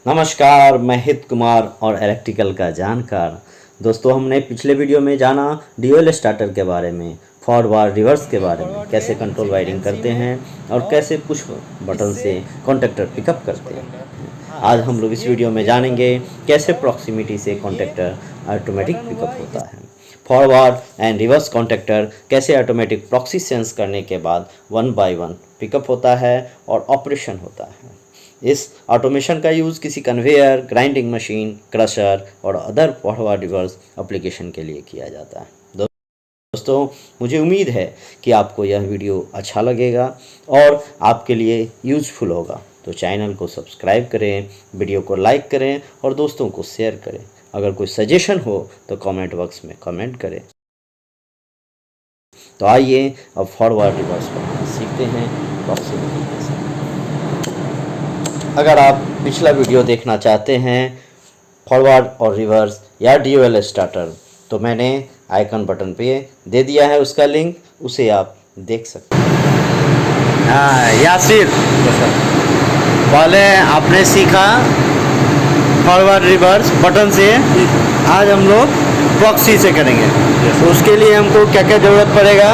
नमस्कार, मैं हित कुमार और इलेक्ट्रिकल का जानकार। दोस्तों, हमने पिछले वीडियो में जाना ड्यूअल स्टार्टर के बारे में, फॉरवर्ड रिवर्स के बारे में, कैसे कंट्रोल वायरिंग करते हैं और कैसे पुश बटन से कॉन्टैक्टर पिकअप करते हैं। आज हम लोग इस वीडियो में जानेंगे कैसे प्रॉक्सिमिटी से कॉन्टैक्टर ऑटोमेटिक पिकअप होता है। फॉरवर्ड एंड रिवर्स कॉन्टैक्टर कैसे ऑटोमेटिक प्रॉक्सी सेंस करने के बाद 1 बाय 1 पिकअप होता है और ऑपरेशन होता है। इस ऑटोमेशन का यूज़ किसी कन्वेयर, ग्राइंडिंग मशीन, क्रशर और अदर फॉरवर्ड रिवर्स एप्लीकेशन के लिए किया जाता है। दोस्तों, मुझे उम्मीद है कि आपको यह वीडियो अच्छा लगेगा और आपके लिए यूज़फुल होगा। तो चैनल को सब्सक्राइब करें, वीडियो को लाइक करें और दोस्तों को शेयर करें। अगर कोई सजेशन हो तो कमेंट बॉक्स में कमेंट करें। तो आइए अब फॉरवर्ड रिवर्स पर सीखते हैं प्रॉक्सिमिटी कैसे। अगर आप पिछला वीडियो देखना चाहते हैं फॉरवर्ड और रिवर्स या ड्यूअल स्टार्टर, तो मैंने आइकन बटन पे दे दिया है उसका लिंक, उसे आप देख सकते हैं। हाँ यासिर, पहले आपने सीखा फॉरवर्ड रिवर्स बटन से, आज हम लोग प्रॉक्सी से करेंगे। तो उसके लिए हमको क्या क्या ज़रूरत पड़ेगा?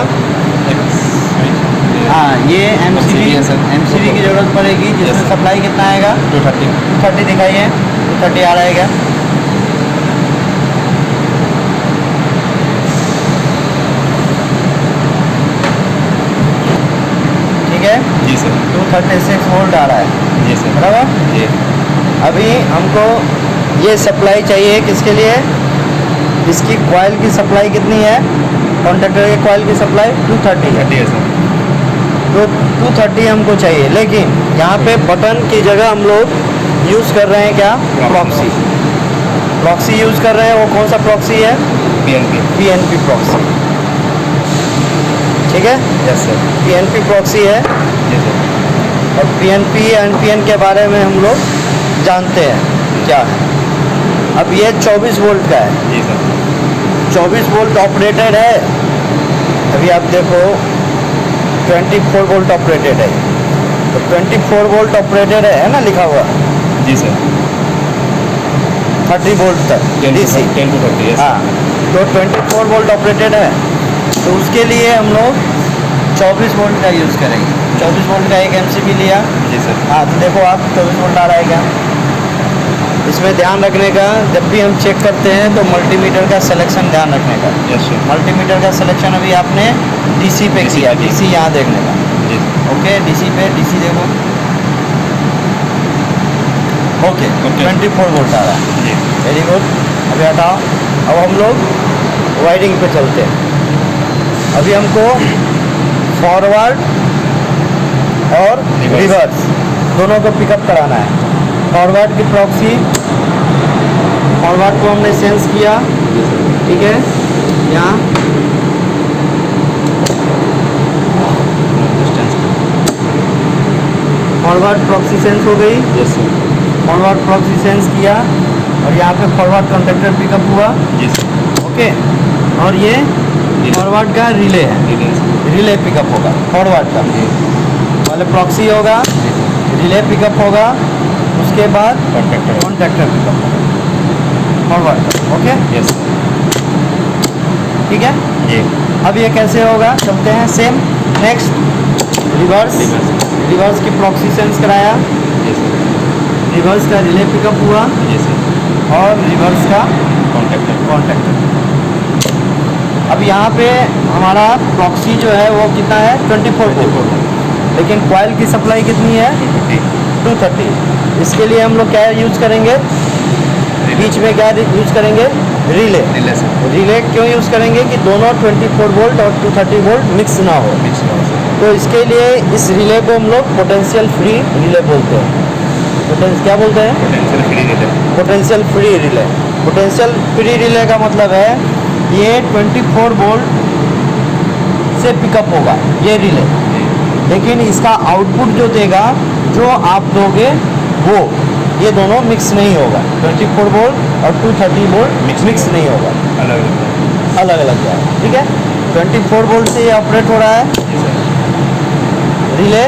हाँ, ये एमसीबी की ज़रूरत पड़ेगी, जिसमें सप्लाई कितना आएगा? 230 दिखाइए, 230 आ रहेगा। ठीक है जी सर, 236 वोल्ट आ रहा है जी सर, बराबर जी। अभी हमको ये सप्लाई चाहिए किसके लिए? इसकी कॉइल की सप्लाई कितनी है? कॉन्टैक्टर के कॉइल की सप्लाई 230 है सर। तो 230 हमको चाहिए, लेकिन यहाँ पे बटन की जगह हम लोग यूज़ कर रहे हैं क्या? प्रॉक्सी यूज़ कर रहे हैं। वो कौन सा प्रॉक्सी है? PNP proxy. ठीक है, यस सर, पीएनपी प्रॉक्सी है। और पीएनपी एनपीएन के बारे में हम लोग जानते हैं क्या है। अब ये 24 वोल्ट का है जी सर, 24 वोल्ट ऑपरेटेड है। अभी आप देखो 24 वोल्ट ऑपरेटेड है, तो 24 वोल्ट ऑपरेटेड है ना, लिखा हुआ जी सर। 30 वोल्ट तक डीसी, 10 to 30। हाँ, तो 24 वोल्ट ऑपरेटेड है, तो उसके लिए हम लोग 24 वोल्ट का यूज़ करेंगे। 24 वोल्ट का एक एमसीबी लिया जी सर। हाँ, तो देखो आप 24 वोल्ट आ रहा है क्या? इसमें ध्यान रखने का, जब भी हम चेक करते हैं तो मल्टीमीटर का सिलेक्शन ध्यान रखने का। यस सर, मल्टीमीटर का सिलेक्शन अभी आपने डीसी पे किया, डीसी यहाँ देखने का। ओके, डीसी पे, डीसी देखो, ओके 24 वोल्ट आ रहा है जी, वेरी गुड। अभी हटाओ। अब हम लोग वायरिंग पे चलते हैं। अभी हमको फॉरवर्ड और रिवर्स दोनों को पिकअप कराना है। फॉरवर्ड की प्रॉक्सी, फॉरवर्ड को हमने सेंस किया, ठीक है, यहाँ फॉरवर्ड प्रॉक्सी सेंस हो गई। Yes sir, forward proxy sense किया और यहाँ पे फॉरवर्ड कॉन्टैक्टर पिकअप हुआ। Yes sir, okay. और ये फॉरवर्ड का रिले है, रिले पिकअप होगा फॉरवर्ड का। पहले प्रॉक्सी होगा, रिले पिकअप होगा, उसके बाद कॉन्टैक्टर पिकअप होगा फॉरवर्ड। ओके, यस, ठीक है जी। अब ये कैसे होगा, चलते हैं सेम। नेक्स्ट रिवर्स, रिवर्स की प्रॉक्सी सेंस कराया, रिवर्स का रिले पिकअप हुआ और रिवर्स का कॉन्टैक्टर। अब यहाँ पे हमारा प्रॉक्सी जो है वो कितना है? 24 वोल्ट, लेकिन कॉइल की सप्लाई कितनी है? 230। इसके लिए हम लोग क्या यूज़ करेंगे? बीच में क्या यूज़ करेंगे? रिले। रिले क्यों यूज़ करेंगे? कि दोनों 24 वोल्ट और 230 वोल्ट मिक्स ना हो। तो इसके लिए इस रिले को हम लोग पोटेंशियल फ्री रिले बोलते हैं। क्या बोलते हैं? Potential free relay. Potential free relay का मतलब है ये 24 वोल्ट से पिकअप होगा ये रिले, लेकिन इसका आउटपुट जो देगा, जो आप दोगे, वो ये दोनों मिक्स नहीं होगा। 24 वोल्ट और 230 वोल्ट मिक्स नहीं होगा, अलग अलग जाएगा। ठीक है, 24 वोल्ट से ये ऑपरेट हो रहा है, रिले,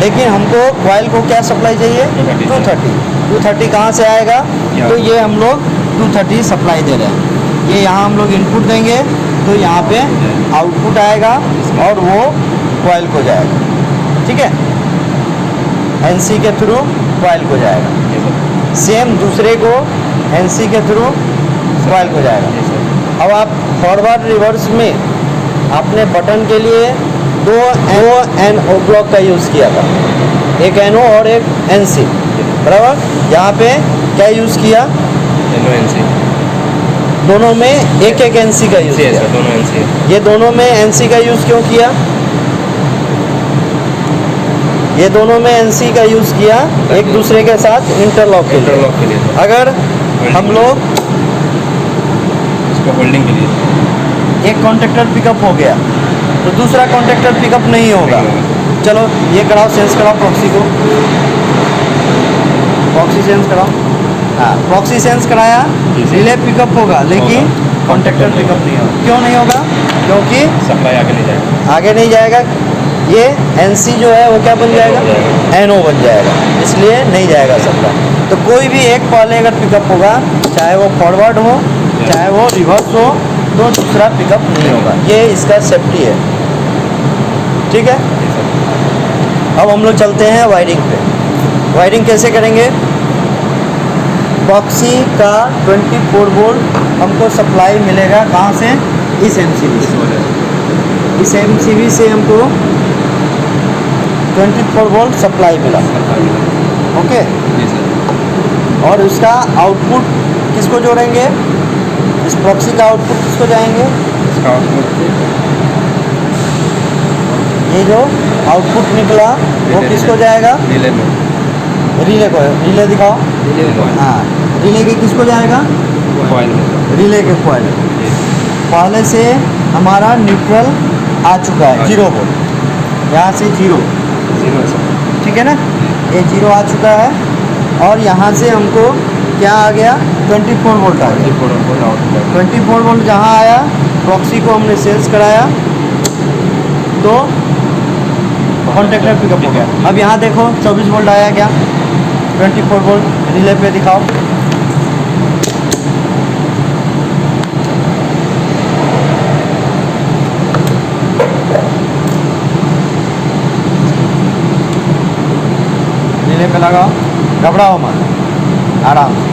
लेकिन हमको कॉइल को क्या सप्लाई चाहिए 230 कहाँ से आएगा, तो ये हम लोग 230 सप्लाई दे रहे हैं। ये यहाँ हम लोग इनपुट देंगे तो यहाँ पे आउटपुट आएगा और वो कॉइल को जाएगा, ठीक है, एनसी के थ्रू कॉइल को जाएगा। सेम दूसरे को एनसी के थ्रू कॉइल को जाएगा। अब आप फॉरवर्ड रिवर्स में आपने बटन के लिए दो एन ओ ब्लॉक का यूज़ किया था, एक एनओ और एक एनसी, बराबर। यहाँ पे क्या यूज़ किया, एनओ एनसी, दोनों में एक एक एनसी का यूज़ किया। दोनों एनसी। ये दोनों में एनसी का यूज़ क्यों किया, ये दोनों में एनसी का यूज़ किया एक दूसरे के साथ इंटरलॉक के लिए। अगर हम लोग इसको होल्डिंग के लिए एक कॉन्ट्रैक्टर पिकअप हो गया तो दूसरा कॉन्ट्रैक्टर पिकअप नहीं होगा। चलो ये कराओ, सेंस कराओ प्रॉक्सी को, प्रॉक्सी सेंस कराओ। हाँ, प्रॉक्सी सेंस कराया, रिले पिकअप होगा लेकिन कॉन्ट्रैक्टर पिकअप नहीं होगा। क्यों नहीं होगा, क्योंकि सप्लाई आगे नहीं जाएगा, आगे नहीं जाएगा। ये एनसी जो है वो क्या बन जाएगा, एनओ बन जाएगा, इसलिए नहीं जाएगा सप्लाई। तो कोई भी एक पहले अगर पिकअप होगा, चाहे वो फॉरवर्ड हो चाहे वो रिवर्स हो, तो दूसरा पिकअप नहीं होगा। ये इसका सेफ्टी है, ठीक है। अब हम लोग चलते हैं वायरिंग पे। वायरिंग कैसे करेंगे, प्रॉक्सी का 24 वोल्ट हमको सप्लाई मिलेगा कहाँ से, इस एमसीबी से। इस एमसीबी से हमको 24 वोल्ट सप्लाई मिला, ओके। और उसका आउटपुट किसको जोड़ेंगे, इस प्रॉक्सी का आउटपुट किसको जाएंगे, इसका आउटपुट ये जो आउटपुट निकला वो किसको जाएगा, रिले में, रिले को, रिले दिखाओ। हाँ, रिले के किसको जाएगा, कॉइल में, रिले के कॉइल। पहले से हमारा न्यूट्रल आ चुका है 0 वोल्ट, यहाँ से 0, ठीक है ना, ये 0 आ चुका है। और यहाँ से हमको क्या आ गया, 24 वोल्ट आ गया। 24 वोल्ट जहाँ आया, प्रॉक्सी को हमने सेल्स कराया तो कॉन्ट्रैक्टर पिकअप हो गया। अब यहाँ देखो 24 वोल्ट आया क्या, 24 वोल्ट रिले पे दिखाओ। रिले पे लगाओ, घबराओ मत, आराम से।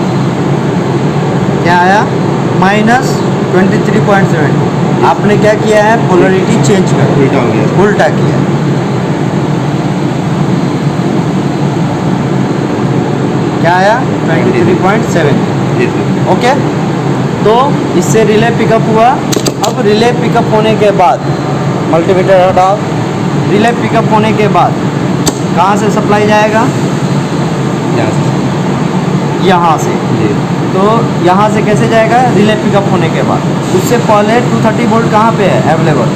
क्या आया, -23.7। आपने क्या किया है, पोलरिटी चेंज कर, उल्टा हो गया, उल्टा किया। क्या आया, 23.7, ओके। तो इससे रिले पिकअप हुआ। अब रिले पिकअप होने के बाद मल्टीमीटर हटाओ। रिले पिकअप होने के बाद कहाँ से सप्लाई जाएगा, यहाँ से। तो यहाँ से कैसे जाएगा, रिले पिकअप होने के बाद। उससे पहले 230 वोल्ट कहाँ पे है अवेलेबल,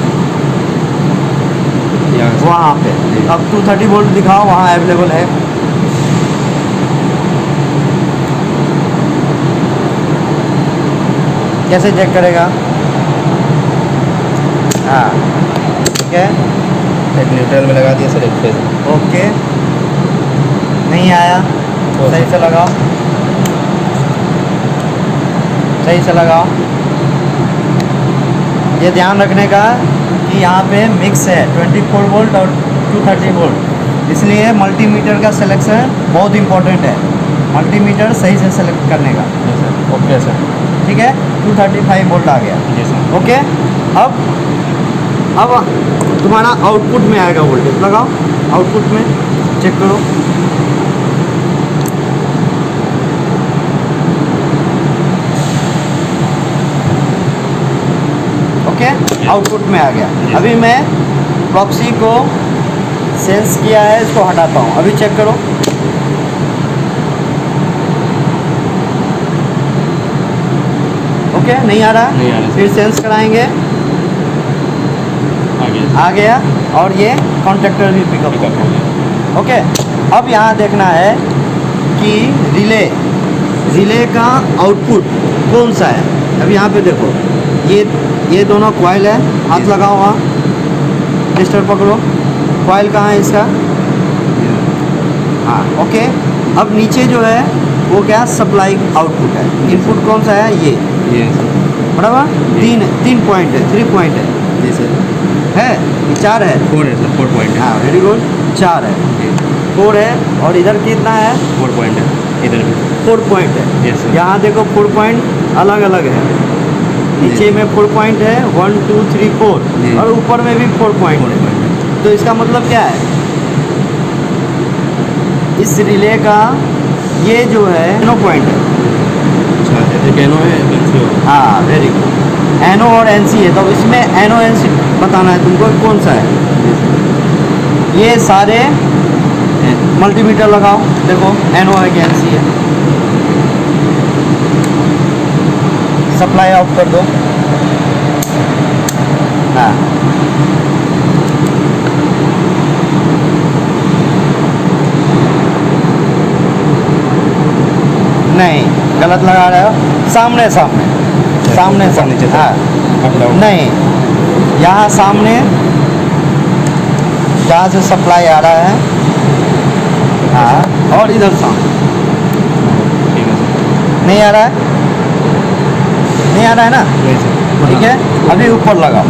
वहाँ पे। अब 230 वोल्ट दिखाओ, वहाँ अवेलेबल है। कैसे चेक करेगा, हाँ, ठीक है। एक न्यूट्रल में लगा दिया सर, एक फेज, ओके, नहीं आया, सही से लगाओ, सही से लगाओ। ये ध्यान रखने का कि यहाँ पे मिक्स है 24 वोल्ट और 230 वोल्ट, इसलिए मल्टीमीटर का सिलेक्शन बहुत इम्पोर्टेंट है। मल्टीमीटर सही से सेलेक्ट करने का, ओके सर, ठीक है। 235 वोल्ट आ गया, जी सर, ओके। अब तुम्हारा आउटपुट में आएगा वोल्टेज, लगाओ आउटपुट में, चेक करो। ओके, आउटपुट में आ गया। अभी मैं प्रॉक्सी को सेंस किया है, इसको हटाता हूँ। अभी चेक करो, ओके, नहीं आ रहा, नहीं आ रहा। फिर सेंस कराएंगे, आ गया। और ये कॉन्ट्रैक्टर भी पिकअप हो गया, ओके। अब यहाँ देखना है कि रिले का आउटपुट कौन सा है। अब यहाँ पे देखो, ये दोनों कॉइल है, हाथ लगाओ, वहाँ टेस्टर पकड़ो, कॉइल कहाँ है इसका? हाँ ओके। अब नीचे जो है वो क्या सप्लाई आउटपुट है, इनपुट कौन सा है? ये बराबर। तीन पॉइंट है, 3 पॉइंट है जी सर। है कि 4 है? 4 है सर, 4 पॉइंट है। हाँ वेरी गुड, 4 है, 4 है। और इधर कितना है? 4 पॉइंट है, इधर भी 4 पॉइंट है। Yes sir. यहाँ देखो 4 पॉइंट अलग अलग है, नीचे में 4 पॉइंट है 1 2 3 4 और ऊपर में भी 4 पॉइंट है। तो इसका मतलब क्या है? इस रिले का ये जो है एनो पॉइंट है। अच्छा, एक एनो है, एनसी हो। हाँ वेरी गुड, एनो और एनसी है। तो इसमें एनो एनसी बताना है तुमको कौन सा है। ये सारे मल्टीमीटर लगाओ, देखो एनो है कि एनसी है। सप्लाई ऑफ कर दो। हाँ नहीं, गलत लगा रहे हो। सामने सामने सामने सामने। हाँ नहीं, यहाँ सामने जहाँ से सप्लाई आ रहा है, हाँ, और इधर सामने ठीक है सर। नहीं आ रहा है, नहीं आ रहा है ना? नहीं सर। ठीक है, अभी ऊपर लगाओ,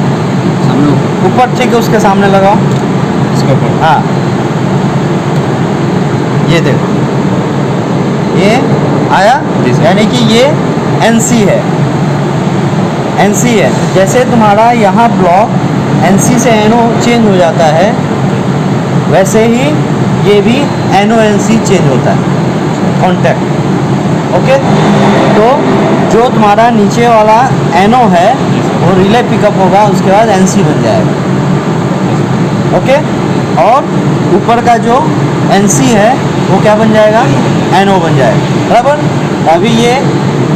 सामने ऊपर ठीक है, उसके सामने लगाओ। इसके ऊपर। हाँ ये देखो, ये आया, यानी कि ये एनसी है, एनसी है। जैसे तुम्हारा यहाँ ब्लॉक एनसी से एनओ चेंज हो जाता है, वैसे ही ये भी एनओ एनसी चेंज होता है, कॉन्टैक्ट। ओके, तो जो तुम्हारा नीचे वाला एनओ है वो रिले पिकअप होगा, उसके बाद एनसी बन जाएगा। ओके, और ऊपर का जो एनसी है वो क्या बन जाएगा? एनओ बन जाएगा, बराबर। अभी ये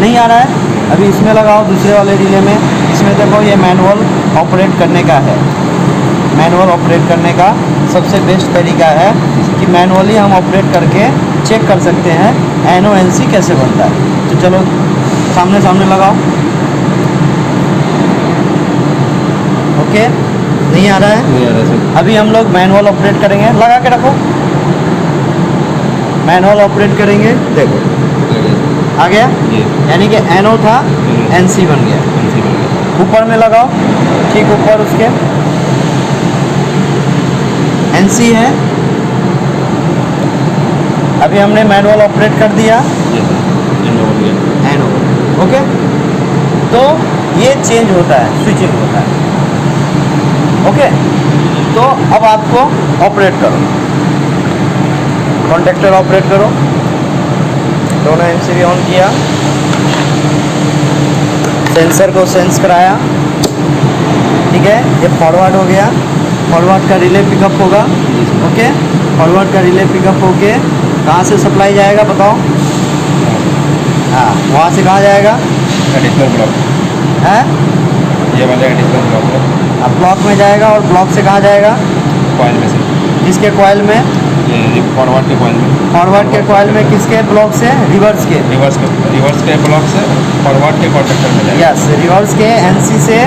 नहीं आ रहा है, अभी इसमें लगाओ, दूसरे वाले रिले में। इसमें देखो ये मैनुअल ऑपरेट करने का है। मैनुअल ऑपरेट करने का सबसे बेस्ट तरीका है कि मैनुअली हम ऑपरेट करके चेक कर सकते हैं एनओ एनसी कैसे बनता है। तो चलो सामने सामने लगाओ। ओके, नहीं आ रहा है? नहीं आ रहा सर। अभी हम लोग मैनुअल ऑपरेट करेंगे, लगा के रखो। मैनुअल ऑपरेट करेंगे, देखो आ गया, यानी कि एनओ था, एनसी बन गया। एनसी बन गया। ऊपर में लगाओ, ठीक ऊपर उसके एनसी है। अभी हमने मैनुअल ऑपरेट कर दिया, एनो बन गया। एनओ। ओके, तो ये चेंज होता है, स्विचिंग होता है। ओके, तो अब आपको ऑपरेट करो, कॉन्टेक्टर ऑपरेट करो। दोनों एमसीबी ऑन किया, सेंसर को सेंस कराया, ठीक है। ये फॉरवर्ड हो गया, फॉरवर्ड का रिले पिकअप होगा। ओके, फॉरवर्ड का रिले पिकअप होके कहाँ से सप्लाई जाएगा बताओ? हाँ, वहाँ से कहाँ जाएगा? एडिशनल ब्लॉक है, ये वाले एडिशनल ब्लॉक है। अब ब्लॉक में जाएगा, और ब्लॉक से कहाँ जाएगा? कॉइल में से, किसके कॉइल में? ये फॉरवर्ड के कॉइल में। फॉरवर्ड के कॉइल में, किसके ब्लॉक से? रिवर्स के। रिवर्स के ब्लॉक से फॉरवर्ड के कॉन्टेक्टर में जाएगा। यस, रिवर्स के एनसी से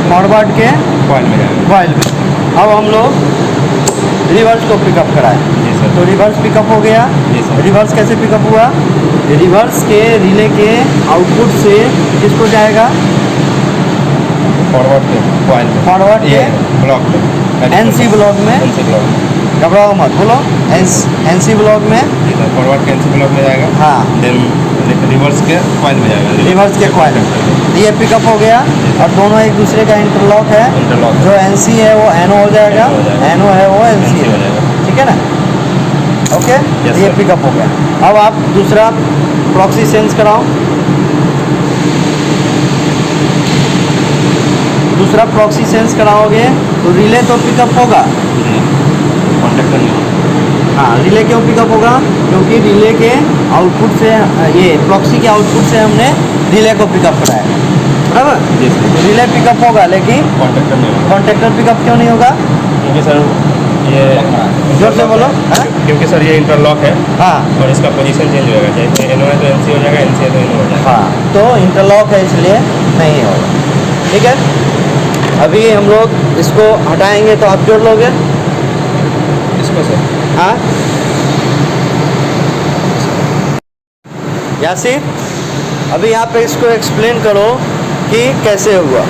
फॉरवर्ड के कॉइल में जाएगा। कॉइल में। अब हम लोग रिवर्स को पिकअप कराए, जी सर। तो रिवर्स पिकअप हो गया। जी सर। रिवर्स कैसे पिकअप हुआ? रिवर्स के रिले के आउटपुट से किसको जाएगा? फॉरवर्ड के कॉइल में, फॉरवर्ड ये के ब्लॉक में, एनसी ब्लॉक में। एनसी ब्लॉक में। घबराओ मत, बोलो एनसी ब्लॉक में। जी सर, फॉरवर्ड के एनसी ब्लॉक में जाएगा। हाँ, देन रिवर्स के कॉइल में जाएगा। रिवर्स के कॉइल। ये पिकअप हो गया, और दोनों एक दूसरे का इंटरलॉक है। इंटरलॉक जो एनसी है वो एनओ हो जाएगा, NO हो जाएगा। एनओ है वो एनसी NC हो हो जाएगा। जाएगा, ठीक है ना? ओके, Yes, ये sir. पिकअप हो गया। अब आप दूसरा प्रॉक्सी सेंस कराओ, दूसरा प्रॉक्सी सेंस कराओगे तो रिले तो पिकअप होगा। कॉन्टेक्टर नहीं। हाँ, रिले क्यों पिकअप होगा? क्योंकि रिले के आउटपुट से, ये प्रॉक्सी के आउटपुट से हमने रिले को पिकअप कराया, बराबर। जी सर। रिले पिकअप होगा, लेकिन कॉन्टेक्टर नहीं होगा, कॉन्टेक्टर पिकअप क्यों नहीं होगा? क्योंकि सर ये जोर से बोलो। हाँ क्योंकि सर ये इंटरलॉक है हाँ और इसका पोजीशन चेंज हो जाएगा। जैसे एनओ है तो एनसी हो जाएगा, एनसी है तो एनओ हो जाएगा। हाँ, तो इंटरलॉक है इसलिए नहीं होगा, ठीक है। अभी हम लोग इसको हटाएंगे तो आप जोड़ लोगे। इसको सर। हाँ यासिर, अभी यहाँ पे इसको एक्सप्लेन करो कि कैसे हुआ।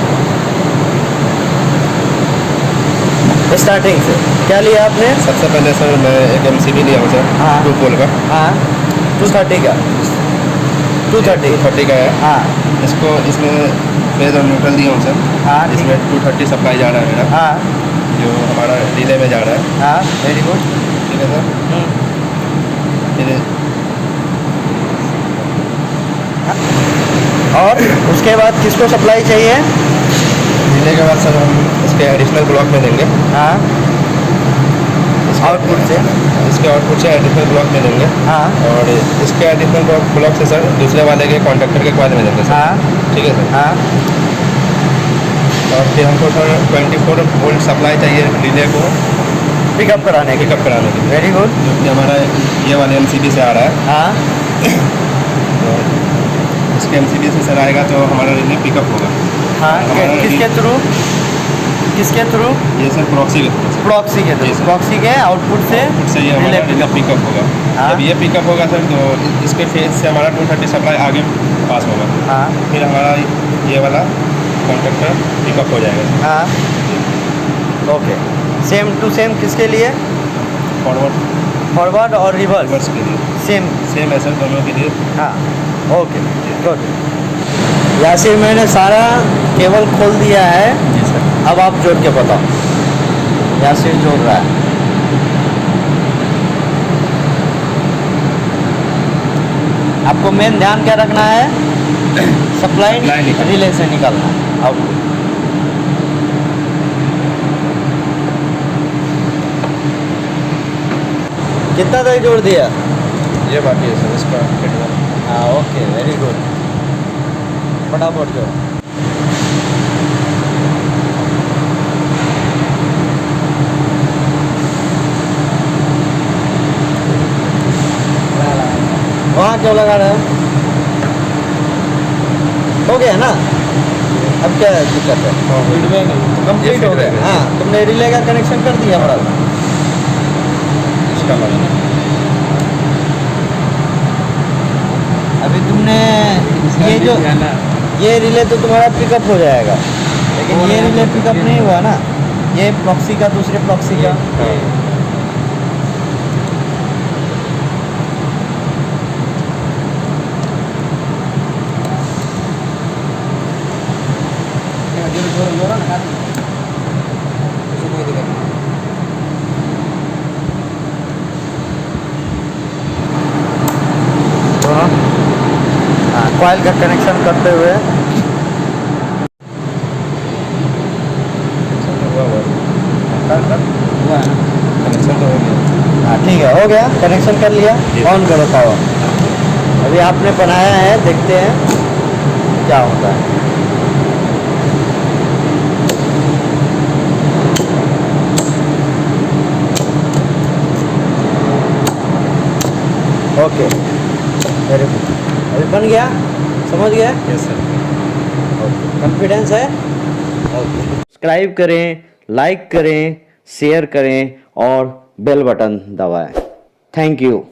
स्टार्टिंग से क्या लिया आपने? सबसे पहले सर मैं एक MCB लिया हूँ सर। हाँ 2 पोल का। हाँ 230 का 230 का है। हाँ इसको इसमें फेज और न्यूट्रल दिया हूँ सर। हाँ ठीक इसमें है 230 सप्लाई जा रहा है मेरा, हाँ जो हमारा रिले में जा रहा है। हाँ वेरी गुड। ठीक है सर। फिर और उसके बाद किसको सप्लाई चाहिए? रिले के बाद सर हम इसके एडिशनल ब्लॉक में देंगे। हाँ आउटपुट से, इसके आउटपुट से एडिशनल ब्लॉक में देंगे। हाँ और इसके एडिशनल ब्लॉक से सर दूसरे वाले के कॉन्ट्रैक्टर के क्वाल में देंगे सर। हाँ ठीक है सर। हाँ और फिर हमको सर 24 वोल्ट सप्लाई चाहिए रिले को पिकअप कराने के। पिकअप कराने के लिए, वेरी गुड। जो कि हमारा ये वाले MCB से आ रहा है। हाँ तो इसके MCB से सर आएगा तो हमारा रिले पिकअप होगा। हाँ हमारा किसके थ्रू? किसके थ्रू? ये सर प्रॉक्सी के थ्रू। प्रॉक्सी के थ्रू। जी सर। प्रॉक्सी के आउटपुट से से ये हमारा रिले पिकअप होगा। हाँ। जब ये पिकअप होगा सर तो इसके फेज से हमारा 230 सप्लाई आगे पास होगा। हाँ फिर हमारा ये वाला कॉन्ट्रैक्टर पिकअप हो जाएगा। हाँ ओके। सेम टू सेम किसके लिए? फॉरवर्ड फॉरवर्ड और रिवर्स के लिए सेम है सर दोनों के लिए। हाँ ओके गुड। यासिर मैंने सारा केबल खोल दिया है। जी सर। अब आप जोड़ के बताओ। यासिर जोड़ रहा है। आपको मेन ध्यान क्या रखना है? सप्लाई रिले से निकालना है आउटपुट। कितना तक जोड़ दिया? ये बाकी है सर इसका फिट। हाँ ओके वेरी गुड। फटाफट जोड़। वहाँ क्यों लगा रहे हो? हो गया ना? अब क्या दिक्कत है? कंप्लीट हो गया। हाँ तुमने रिले का कनेक्शन कर दिया हमारा। इसका अभी तुमने ये रिले तो तुम्हारा पिकअप हो जाएगा, लेकिन ये रिले पिकअप नहीं हुआ ना। ये प्रॉक्सी का दूसरे प्रॉक्सी का। कॉइल का कनेक्शन करते हुए हुआ है ना? कनेक्शन तो हो गया। हाँ ठीक है, हो गया। कनेक्शन कर लिया। ऑन करो पावर। अभी आपने बनाया है, देखते हैं क्या होता है। Okay very good. अभी बन गया, समझ गया? Yes sir. कॉन्फिडेंस है? ओके। सब्सक्राइब करें, लाइक करें, शेयर करें और बेल बटन दबाएं। Thank you.